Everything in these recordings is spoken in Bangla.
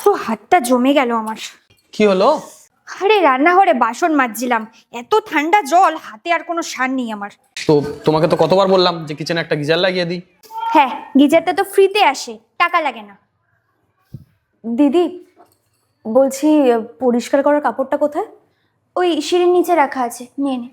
পুরো হাতটা জমে গেল আমার। কি হলো? আরে রান্নাঘরে বাসন মাজছিলাম, এত ঠান্ডা জল, হাতে আর কোনো শান নেই আমার। তো তোমাকে তো কতবার বললাম যে কিচেনে একটা গিজার লাগিয়ে দিই। হ্যাঁ, গিজারটা তো ফ্রিতে আসে, টাকা লাগে না। দিদি বলছি, পরিষ্কার করার কাপড়টা কোথায়? ওই সিঁড়ির নিচে রাখা আছে, নিয়ে নে।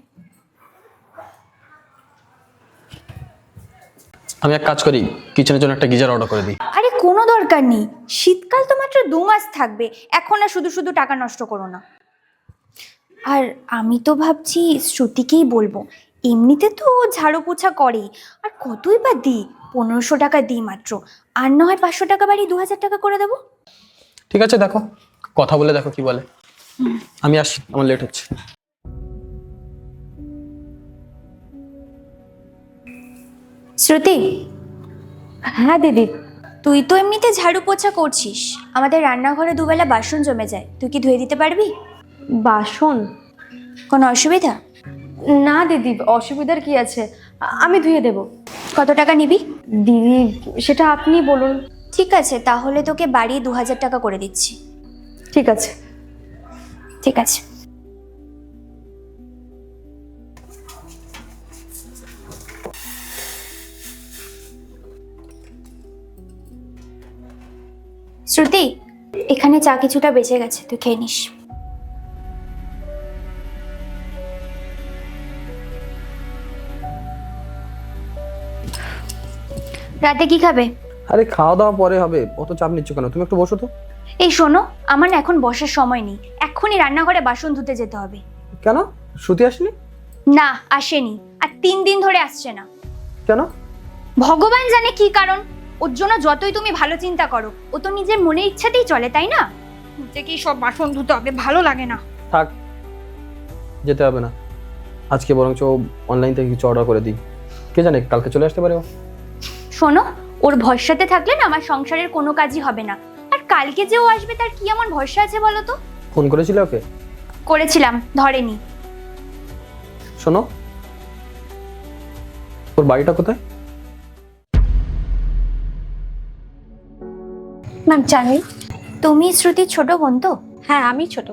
আমি এক কাজ করি, কিচেনের জন্য একটা গিজার অর্ডার করে দিই। আরে কোনো দরকার নেই, শীতকাল তো মাত্র 2 মাস থাকবে, এখন আর শুধু শুধু টাকা নষ্ট করো না। আর আমি তো ভাবছি শ্রুতিকেই বলবো, এমনিতে তো ও ঝাড়ু পোছা করেই, আর কতই বা দিই, 1500 টাকা দিই মাত্র, আর না হয় 500 টাকা বাড়ি 2000 টাকা করে দেবো। ঠিক আছে, দেখো কথা বলে দেখো কি বলে। আমি আসি, আমার লেট হচ্ছে। শ্রুতি, হ্যাঁ দিদি। তুই তো এমনিতে ঝাড়ু পোছা করছিস, আমাদের রান্নাঘরে দুবেলা বাসন জমে যায়, তুই কি ধুয়ে দিতে পারবি? বাসন? কোনো অসুবিধা? না দিদি, অসুবিধার কি আছে, আমি ধুয়ে দেব। কত টাকা নিবি? দিদি সেটা আপনি বলুন। ঠিক আছে, তাহলে তোকে বাড়ি 2000 টাকা করে দিচ্ছি। ঠিক আছে। ঠিক আছে। শ্রুতি, এখানে চা কিছুটা বেঁচে গেছে, তুই খেয়ে নিস। রাতে কি খাবে? আরে খাওয়া দাওয়া পরে হবে, অত চাপ নিচ্ছ কেন? তুমি একটু বসো তো। এই শোনো, আমার না এখন বসার সময় নেই, এক্ষুনি রান্নাঘরে বাসন ধুতে যেতে হবে। কেন? শ্রুতি আসেনি? না, আসেনি, আর 3 দিন ধরে আসছে না। কেন? ভগবান জানে কি কারণ। ওর জন্য যতই তুমি ভালো চিন্তা করো, ও তো নিজের মনের ইচ্ছাতেই চলে, তাই না? কি সব বাসন ধুতে হবে, ভালো লাগে না। থাক, যেতে হবে না। আজকে বরঞ্চ অনলাইন থেকে কিছু অর্ডার করে দিই, কে জানে কালকে চলে আসতে পারে ও। শোনো, ওর ভরসাতে থাকলে না আমার সংসারের কোনো কাজই হবে না, আর কালকে যে ও আসবে তার কি এমন ভরসা আছে বলো তো? ফোন করেছিলে ওকে? করেছিলাম, ধরেনি। শোনো, ওর বাড়িটা কোথায়? ম্যাম জানি। তুমি শ্রুতির ছোট বোন তো? হ্যাঁ আমি ছোট।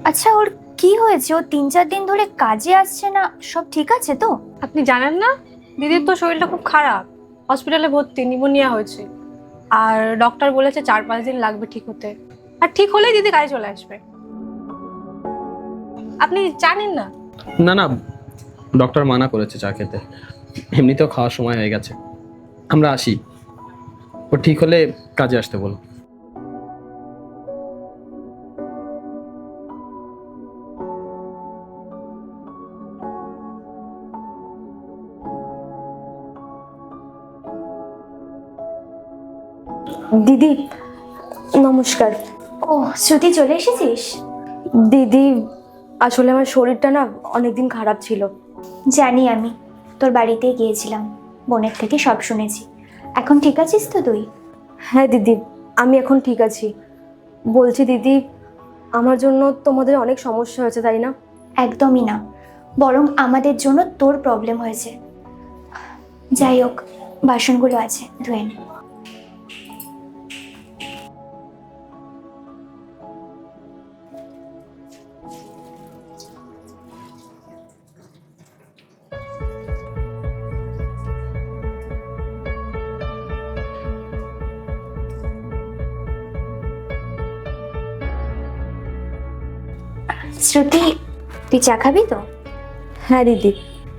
আচ্ছা, ওর কি হয়েছে? ও 3-4 দিন ধরে কাজে আসছে না, সব ঠিক আছে তো? আপনি জানেন না, দিদির তো শরীরটা খুব খারাপ, হসপিটালে ভর্তি, নিউমোনিয়া হয়েছে, আর ডক্টর বলেছে 4-5 দিন লাগবে ঠিক হতে, আর ঠিক হলেই দিদি কাজে চলে আসবে। আপনি জানেন না? না না, ডক্টর মানা করেছে চা খেতে, এমনিতেও খাওয়ার সময় হয়ে গেছে। আমরা আসি, ও ঠিক হলে কাজে আসতে বলো। দিদি নমস্কার। ও শ্রুতি, চলে এসেছিস? দিদি আসলে আমার শরীরটা না অনেকদিন খারাপ ছিল। জানি, আমি তোর বাড়িতে গিয়েছিলাম, বোনের থেকে সব শুনেছি। এখন ঠিক আছিস তো তুই? হ্যাঁ দিদি, আমি এখন ঠিক আছি। বলছি দিদি, আমার জন্য তোমাদের অনেক সমস্যা হয়েছে তাই না? একদমই না, বরং আমাদের জন্য তোর প্রবলেম হয়েছে। যাই হোক, বাসনগুলো আছে, ধুয়ে নে। শ্রুতি, তুই চা খাবি তো? হ্যাঁ দিদি।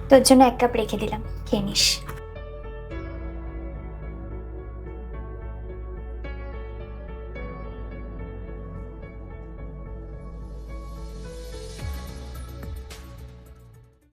তোর জন্য 1 কাপ রেখে দিলাম, খেয়ে নিস।